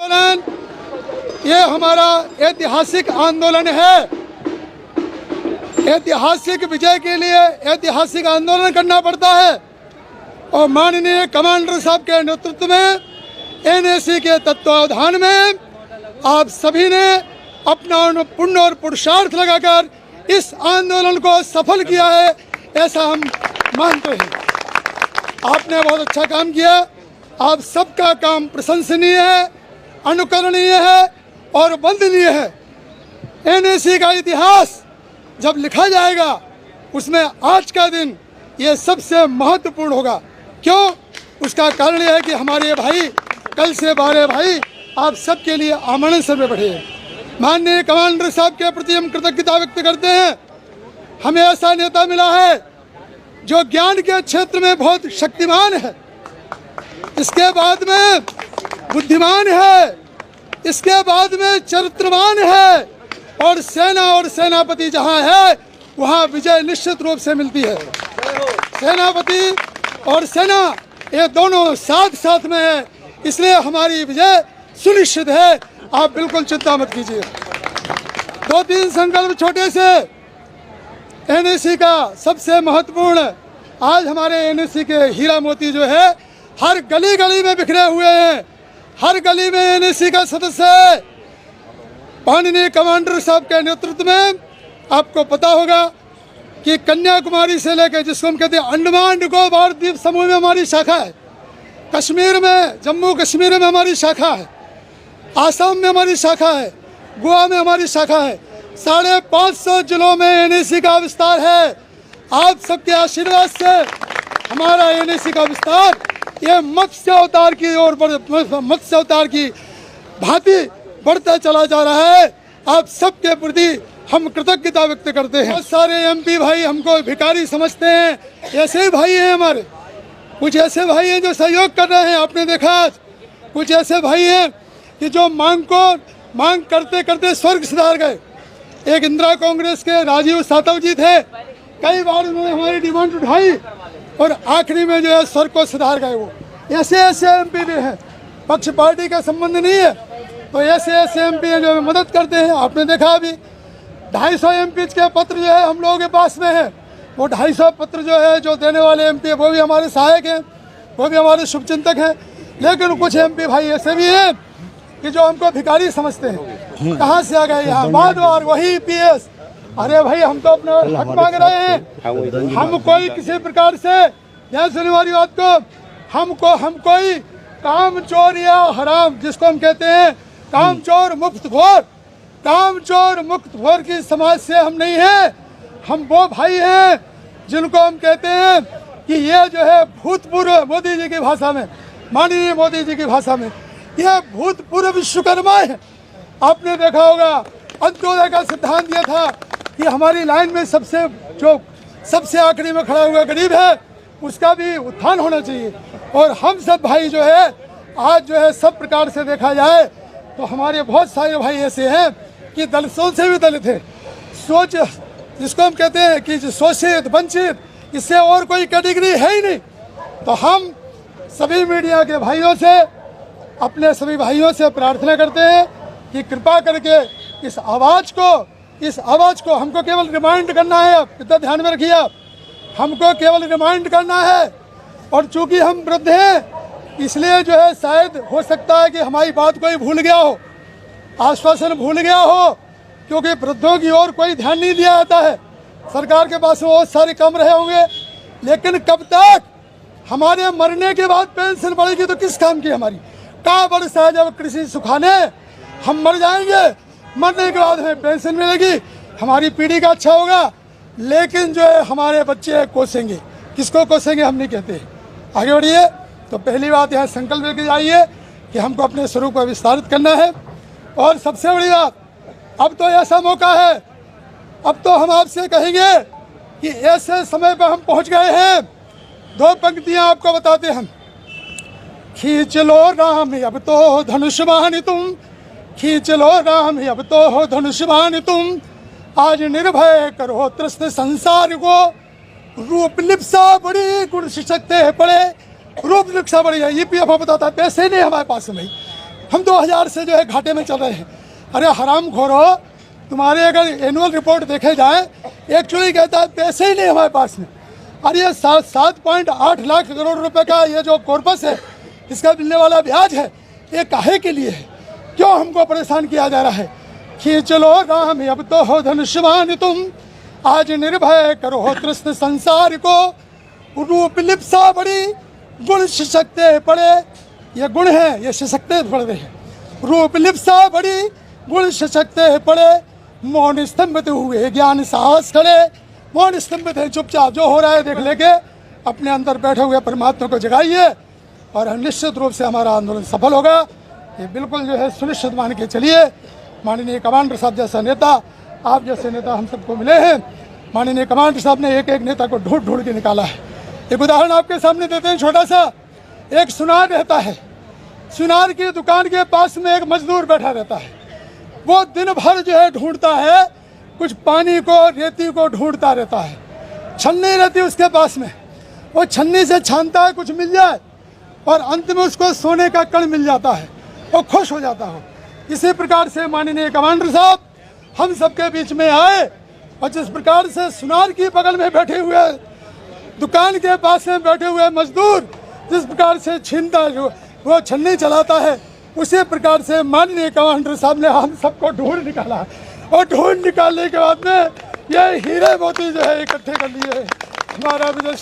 आंदोलन ये हमारा ऐतिहासिक आंदोलन है। ऐतिहासिक विजय के लिए ऐतिहासिक आंदोलन करना पड़ता है और माननीय कमांडर साहब के नेतृत्व में एनएसी के तत्वावधान में आप सभी ने अपना पुण्य और पुरुषार्थ लगाकर इस आंदोलन को सफल किया है, ऐसा हम मानते हैं। आपने बहुत अच्छा काम किया। आप सबका काम प्रशंसनीय है, अनुकरणीय है और वंदनीय है। एनएसी का इतिहास जब लिखा जाएगा उसमें आज का दिन ये सबसे महत्वपूर्ण होगा। क्यों? उसका कारण यह है कि हमारे भाई कल से 12 भाई आप सबके लिए आमरण सर में बैठे हैं। माननीय कमांडर साहब के प्रति हम कृतज्ञता व्यक्त करते हैं। हमें ऐसा नेता मिला है जो ज्ञान के क्षेत्र में बहुत शक्तिमान है, इसके बाद में बुद्धिमान है, इसके बाद में चरित्रवान है और सेना और सेनापति जहां है वहां विजय निश्चित रूप से मिलती है। सेनापति और सेना ये दोनों साथ साथ में है, इसलिए हमारी विजय सुनिश्चित है। आप बिल्कुल चिंता मत कीजिए। 2-3 संकल्प छोटे से एनएसी का सबसे महत्वपूर्ण, आज हमारे एनएसी के हीरा मोती जो है हर गली गली में बिखरे हुए हैं। हर गली में एनएसी का सदस्य है। माननीय कमांडर साहब के नेतृत्व में आपको पता होगा कि कन्याकुमारी से लेकर जिसको हम कहते हैं अंडमान निकोबार द्वीप समूह में हमारी शाखा है, कश्मीर में जम्मू कश्मीर में हमारी शाखा है, आसाम में हमारी शाखा है, गोवा में हमारी शाखा है। 550 जिलों में एनएसी का विस्तार है। आप सबके आशीर्वाद से हमारा एनएसी का विस्तार ये मत्स्य अवतार की ओर मत्स्य अवतार की भांति बढ़ता चला जा रहा है। आप सबके प्रति हम कृतज्ञता व्यक्त करते हैं। बहुत सारे एमपी भाई हमको भिखारी समझते हैं, ऐसे ही भाई हैं हमारे। कुछ ऐसे भाई हैं जो सहयोग कर रहे हैं, आपने देखा। कुछ ऐसे भाई हैं कि जो मांग करते करते स्वर्ग सिधार गए। एक इंदिरा कांग्रेस के राजीव सातव जी थे, कई बार उन्होंने हमारी डिमांड उठाई और आखिरी में जो है स्वर्ग को सिधार गए। वो ऐसे ऐसे एमपी भी हैं, पक्ष पार्टी का संबंध नहीं है, तो ऐसे ऐसे एमपी हैं जो मदद करते हैं। आपने देखा अभी 250 एमपी के पत्र जो है हम लोगों के पास में है। वो 250 पत्र जो है जो देने वाले एमपी है वो भी हमारे सहायक हैं, वो भी हमारे शुभचिंतक हैं। लेकिन कुछ एमपी भाई ऐसे भी हैं कि जो हमको भिखारी समझते हैं। कहाँ से आ गए यहाँ बार बार वही पीएस। अरे भाई हम तो अपना हक मांग रहे हैं। हम कोई किसी प्रकार से यहाँ सुनी हमारी बात को हम कोई काम चोर या हराम जिसको हम कहते हैं काम चोर मुक्त भोर की समाज से हम नहीं हैं। हम वो भाई हैं जिनको हम कहते हैं कि ये जो है भूतपूर्व मोदी जी की भाषा में, माननीय मोदी जी की भाषा में, ये भूतपूर्व विश्वकर्मा है। आपने देखा होगा अंत्योदय का सिद्धांत दिया था कि हमारी लाइन में सबसे आखिरी में खड़ा हुआ गरीब है उसका भी उत्थान होना चाहिए। और हम सब भाई जो है आज जो है सब प्रकार से देखा जाए तो हमारे बहुत सारे भाई ऐसे हैं कि दलितों से भी दलित है। सोच जिसको हम कहते हैं कि शोषित वंचित, इससे और कोई कैटेगरी है ही नहीं। तो हम सभी मीडिया के भाइयों से, अपने सभी भाइयों से प्रार्थना करते हैं कि कृपा करके इस आवाज़ को हमको केवल रिमाइंड करना है। आप कितना ध्यान में रखिए, आप हमको केवल रिमाइंड करना है। और चूंकि हम वृद्ध हैं इसलिए जो है शायद हो सकता है कि हमारी बात कोई भूल गया हो, आश्वासन भूल गया हो, क्योंकि वृद्धों की ओर कोई ध्यान नहीं दिया जाता है। सरकार के पास बहुत सारे काम रहे होंगे, लेकिन कब तक हमारे मरने के बाद पेंशन बढ़ेगी तो किस काम की हमारी का वर्ष है। जब कृषि सुखाने हम मर जाएंगे, मरने के बाद हमें पेंशन मिलेगी, हमारी पीढ़ी का अच्छा होगा। लेकिन जो है हमारे बच्चे कोसेंगे, किसको कोसेंगे हम नहीं कहते। आगे बढ़िए। तो पहली बात यहाँ संकल्प लेके जाइए कि हमको अपने स्वरूप को विस्तारित करना है। और सबसे बड़ी बात, अब तो ऐसा मौका है, अब तो हम आपसे कहेंगे कि ऐसे समय पर हम पहुँच गए हैं। 2 पंक्तियाँ आपको बताते हम। खींच लो राम अब तो धनुष बाण तुम, खींच लो राम अब तो धनुष बाण तुम, आज निर्भय करो त्रस्त संसार को, रूप लिप्सा बड़ी गुण शिक्षकते पड़े, रूप लिप्सा बड़ी है। ईपीएफ बताता है पैसे नहीं हमारे पास में, हम 2000 से जो है घाटे में चल रहे हैं। अरे हरामखोरो, तुम्हारे अगर एनुअल रिपोर्ट देखे जाए, एक्चुअली कहता है पैसे ही नहीं हमारे पास में। और ये 7.8 लाख करोड़ रुपए का ये जो कॉर्पस है, इसका मिलने वाला ब्याज है, ये काहे के लिए है? क्यों हमको परेशान किया जा रहा है? खींच लो राम अब तो हो धनुष्यवान तुम, आज निर्भय करो त्रस्त संसार को, रूप लिप्सा बड़ी गुण सशक्ते पड़े, ये गुण है, ये सशक्ते पड़ रहे हैं। रूप लिप्सा बड़ी गुण सशक्ते पड़े, मौन स्तंभित हुए ज्ञान साहस खड़े। मौन स्तंभित है, चुपचाप जो हो रहा है देख लेके अपने अंदर बैठे हुए परमात्मा को जगाइए और निश्चित रूप से हमारा आंदोलन सफल होगा। ये बिल्कुल जो है सुनिश्चित मान के चलिए। माननीय कमांडर साहब जैसा नेता, आप जैसे नेता हम सबको मिले हैं। माननीय कमांडर साहब ने एक एक नेता को ढूंढ ढूंढ के निकाला है। एक उदाहरण आपके सामने देते हैं छोटा सा। एक सुनार रहता है, सुनार की दुकान के पास में एक मजदूर बैठा रहता है। वो दिन भर जो है ढूंढता है, कुछ पानी को रेती को ढूंढता रहता है, छन्नी रहती उसके पास में, वो छन्नी से छानता है कुछ मिल जाए और अंत में उसको सोने का कण मिल जाता है, वो खुश हो जाता हो। इसी प्रकार से माननीय कमांडर साहब हम सबके बीच में आए और जिस प्रकार से सुनार की बगल में बैठे हुए, दुकान के पास में बैठे हुए मजदूर जिस प्रकार से छीनता जो वो छन्नी चलाता है, उसी प्रकार से माननीय कमांडर साहब ने हम सबको ढूंढ निकाला और ढूंढ निकालने के बाद में ये हीरे मोती जो है इकट्ठे कर लिए। हमारा विजय